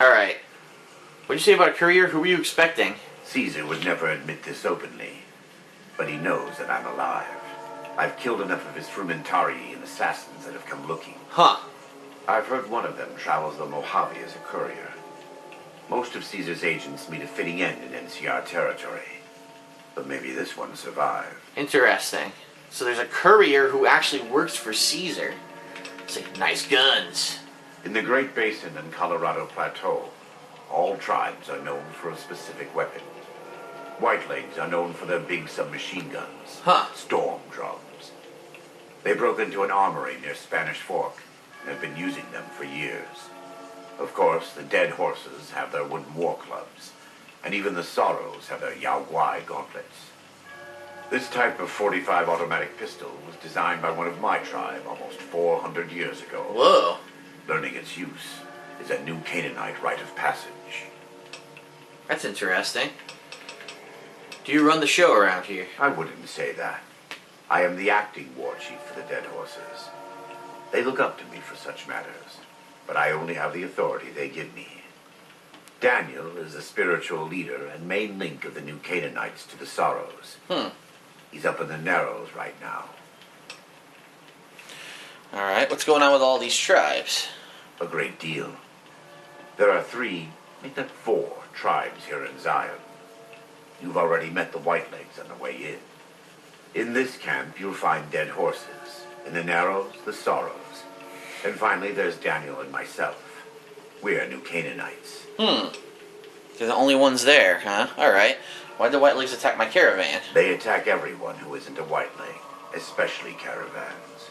Alright. What'd you say about a courier? Who were you expecting? Caesar would never admit this openly, but he knows that I'm alive. I've killed enough of his frumentarii and assassins that have come looking. Huh. I've heard one of them travels the Mojave as a courier. Most of Caesar's agents meet a fitting end in NCR territory, but maybe this one survived. Interesting. So there's a courier who actually works for Caesar. It's like, nice guns. In the Great Basin and Colorado Plateau, all tribes are known for a specific weapon. Whitelegs are known for their big submachine guns. Huh. Storm drums. They broke into an armory near Spanish Fork and have been using them for years. Of course, the dead horses have their wooden war clubs, and even the Sorrows have their Yaoguai gauntlets. This type of .45 automatic pistol was designed by one of my tribe almost 400 years ago. Whoa. Learning its use is a new Canaanite rite of passage. That's interesting. Do you run the show around here? I wouldn't say that. I am the acting war chief for the dead horses. They look up to me for such matters, but I only have the authority they give me. Daniel is the spiritual leader and main link of the new Canaanites to the Sorrows. He's up in the Narrows right now. Alright, what's going on with all these tribes? A great deal. There are 3, make that 4 tribes here in Zion. You've already met the Whitelegs on the way in. In this camp, you'll find dead horses. In the Narrows, the Sorrows. And finally, there's Daniel and myself. We're new Canaanites. They're the only ones there, huh? Alright. Why'd the Whitelegs attack my caravan? They attack everyone who isn't a Whiteleg, especially caravans.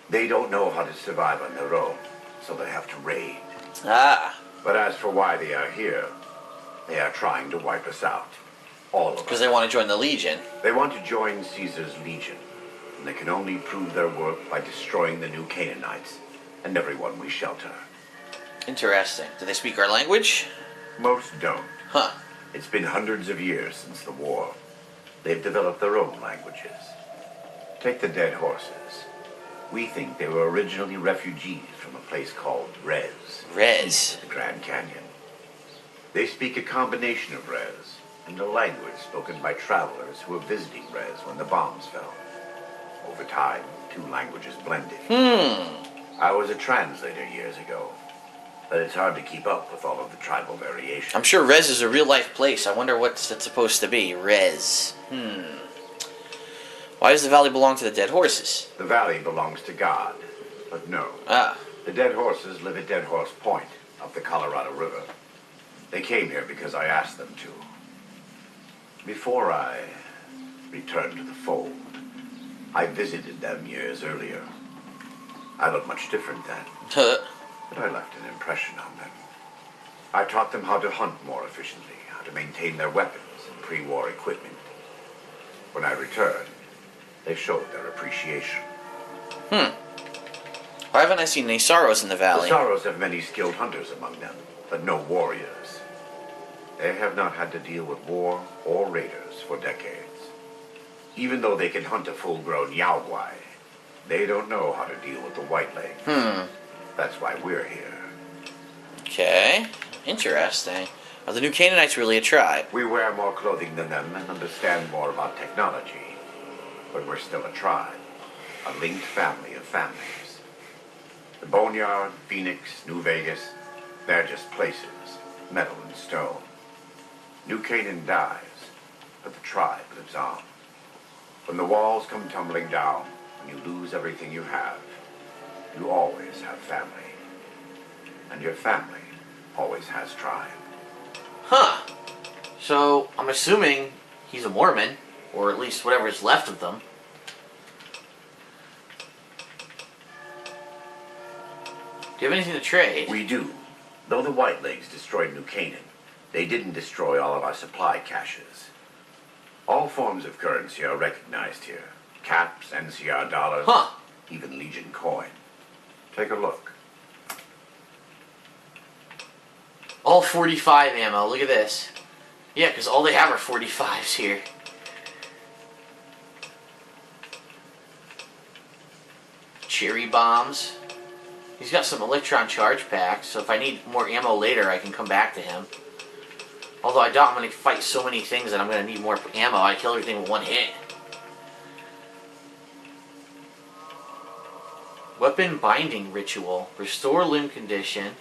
They don't know how to survive on their own, so they have to raid. Ah. But as for why they are here, they are trying to wipe us out. All of us. Because they want to join the Legion. They want to join Caesar's Legion, and they can only prove their work by destroying the new Canaanites and everyone we shelter. Interesting. Do they speak our language? Most don't. Huh. It's been hundreds of years since the war. They've developed their own languages. Take the dead horses. We think they were originally refugees from a place called Rez. Rez. The Grand Canyon. They speak a combination of Rez and a language spoken by travelers who were visiting Rez when the bombs fell. Over time, 2 languages blended. I was a translator years ago, but it's hard to keep up with all of the tribal variation. I'm sure Rez is a real-life place. I wonder what's that supposed to be. Rez. Why does the valley belong to the dead horses? The valley belongs to God, but no. Ah. The dead horses live at Dead Horse Point, up the Colorado River. They came here because I asked them to. Before I returned to the fold, I visited them years earlier. I looked much different then, but I left an impression on them. I taught them how to hunt more efficiently, how to maintain their weapons and pre-war equipment. When I returned, they showed their appreciation. Why haven't I seen any Sorrows in the valley? The Sorrows have many skilled hunters among them, but no warriors. They have not had to deal with war or raiders for decades. Even though they can hunt a full-grown Yaoguai, they don't know how to deal with the Whitelegs. That's why we're here. Okay. Interesting. Are the new Canaanites really a tribe? We wear more clothing than them and understand more about technology. But we're still a tribe. A linked family of families. The Boneyard, Phoenix, New Vegas, they're just places. Metal and stone. New Canaan dies, but the tribe lives on. When the walls come tumbling down, and you lose everything you have, you always have family. And your family always has tribe. Huh. So, I'm assuming he's a Mormon, or at least whatever's left of them. Do you have anything to trade? We do. Though the Whitelegs destroyed New Canaan, they didn't destroy all of our supply caches. All forms of currency are recognized here. Caps, NCR dollars, even Legion coin. Take a look. All 45 ammo, look at this. Yeah, because all they have are 45s here. Cherry bombs. He's got some electron charge packs, so if I need more ammo later, I can come back to him. Although I doubt I'm going to fight so many things that I'm going to need more ammo. I kill everything with one hit. Weapon binding ritual. Restore limb condition.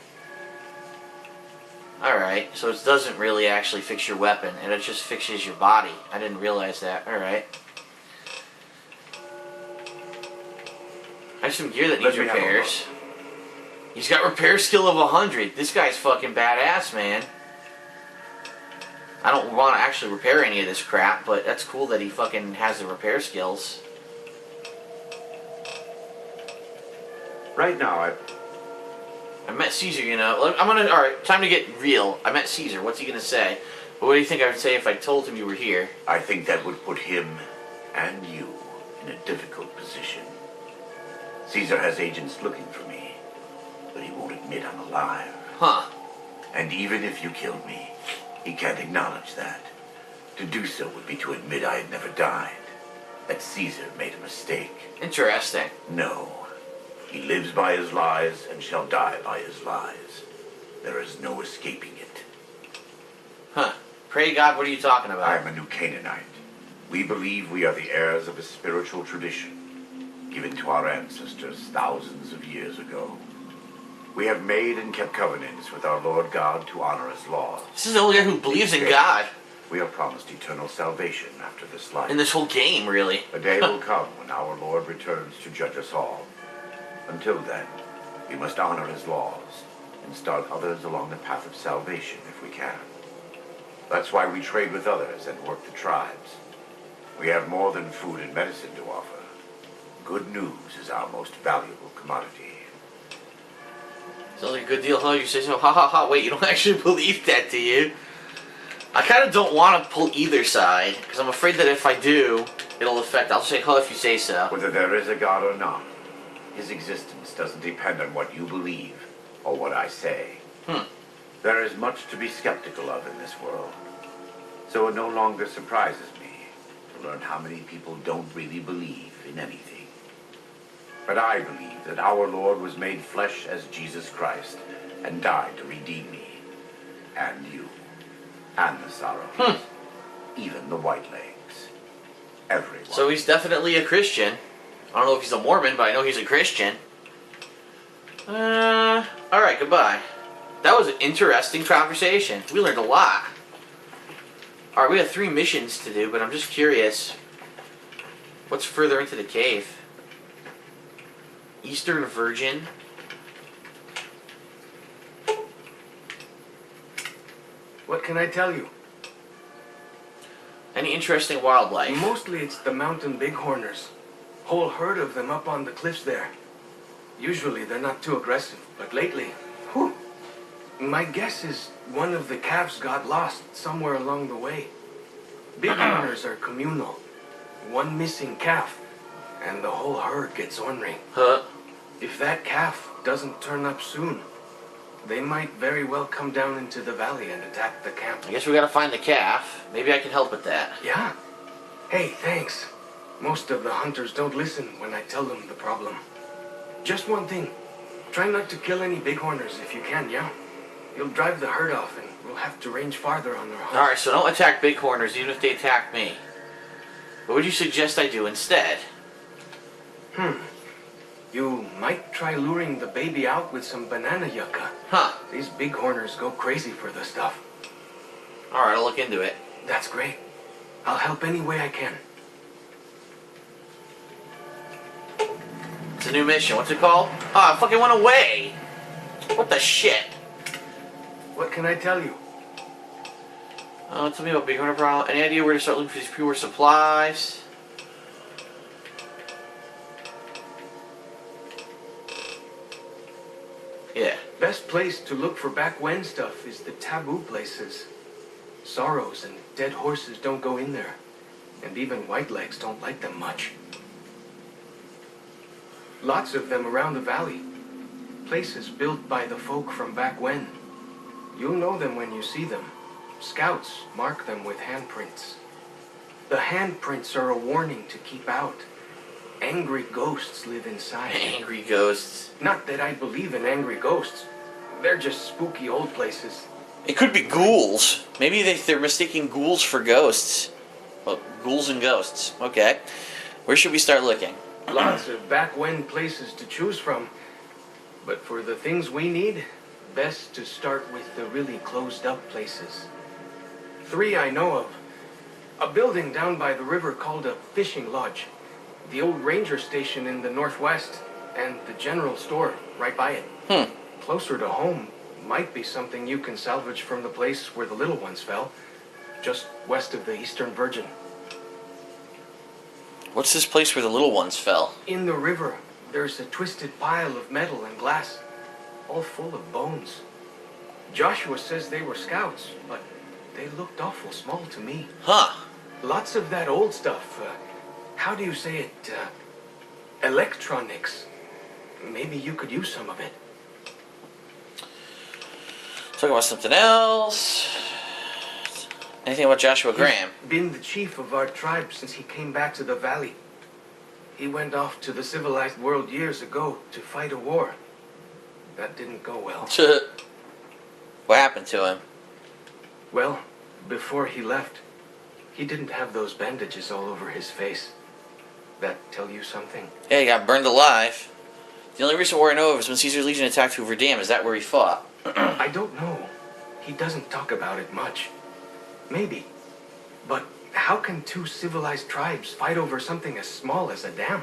Alright, so it doesn't really actually fix your weapon, and it just fixes your body. I didn't realize that. Alright. I have some gear that needs repairs. He's got repair skill of 100. This guy's fucking badass, man. I don't want to actually repair any of this crap, but that's cool that he fucking has the repair skills. Right now, I met Caesar, you know. Alright, time to get real. I met Caesar. What's he gonna say? But what do you think I would say if I told him you were here? I think that would put him and you in a difficult position. Caesar has agents looking for me, but he won't admit I'm alive. Huh. And even if you killed me, he can't acknowledge that. To do so would be to admit I had never died. That Caesar made a mistake. Interesting. No. He lives by his lies and shall die by his lies. There is no escaping it. Huh. Pray God, what are you talking about? I am a new Canaanite. We believe we are the heirs of a spiritual tradition given to our ancestors thousands of years ago. We have made and kept covenants with our Lord God to honor his laws. This is the only guy who believes in God. We are promised eternal salvation after this life. In this whole game, really. A day will come when our Lord returns to judge us all. Until then, we must honor his laws and start others along the path of salvation if we can. That's why we trade with others and work the tribes. We have more than food and medicine to offer. Good news is our most valuable commodity. Sounds like a good deal, huh? You say so. Ha ha ha. Wait, you don't actually believe that, do you? I kind of don't want to pull either side, because I'm afraid that if I do, it'll affect. I'll say, huh, if you say so. Whether there is a God or not, his existence doesn't depend on what you believe or what I say. There is much to be skeptical of in this world. So it no longer surprises me to learn how many people don't really believe in anything. But I believe that our Lord was made flesh as Jesus Christ and died to redeem me, and you, and the Sorrows, even the White Legs, everyone. So he's definitely a Christian. I don't know if he's a Mormon, but I know he's a Christian. Alright, goodbye. That was an interesting conversation. We learned a lot. Alright, we have 3 missions to do, but I'm just curious. What's further into the cave? Eastern Virgin. What can I tell you? Any interesting wildlife? Mostly it's the mountain bighorners. Whole herd of them up on the cliffs there. Usually they're not too aggressive, but lately, whew. My guess is one of the calves got lost somewhere along the way. Bighorners are communal. One missing calf, and the whole herd gets ornery. Huh? If that calf doesn't turn up soon, they might very well come down into the valley and attack the camp. I guess we gotta find the calf. Maybe I can help with that. Yeah? Hey, thanks. Most of the hunters don't listen when I tell them the problem. Just one thing. Try not to kill any bighorners if you can, yeah? You'll drive the herd off and we'll have to range farther on their hunts. Alright, so don't attack bighorners even if they attack me. What would you suggest I do instead? You might try luring the baby out with some banana yucca. Huh. These bighorners go crazy for the stuff. Alright, I'll look into it. That's great. I'll help any way I can. It's a new mission. What's it called? Oh, I fucking went away! What the shit? What can I tell you? Tell me about bighorner problem. Any idea where to start looking for these pure supplies? Yeah. Best place to look for back when stuff is the taboo places. Sorrows and dead horses don't go in there. And even white legs don't like them much. Lots of them around the valley. Places built by the folk from back when. You'll know them when you see them. Scouts mark them with handprints. The handprints are a warning to keep out. angry ghosts live inside. Angry ghosts. Not that I believe in angry ghosts. They're just spooky old places. It could be ghouls. Maybe they're mistaking ghouls for ghosts. Well, ghouls and ghosts. Okay. Where should we start looking? Lots of back-when places to choose from. But for the things we need, best to start with the really closed-up places. 3 I know of. A building down by the river called a fishing lodge. The old ranger station in the northwest. And the general store right by it. Closer to home might be something you can salvage from the place where the little ones fell. Just west of the Eastern Virgin. What's this place where the little ones fell? In the river, there's a twisted pile of metal and glass, all full of bones. Joshua says they were scouts, but they looked awful small to me. Huh. Lots of that old stuff, how do you say it, electronics. Maybe you could use some of it. Talk about something else. Anything about Joshua Graham? He's been the chief of our tribe since he came back to the valley. He went off to the civilized world years ago to fight a war. That didn't go well. What happened to him? Well, before he left, he didn't have those bandages all over his face. That tell you something? Yeah, he got burned alive. The only recent war I know of is when Caesar's Legion attacked Hoover Dam. Is that where he fought? I don't know. He doesn't talk about it much. Maybe. But how can 2 civilized tribes fight over something as small as a dam?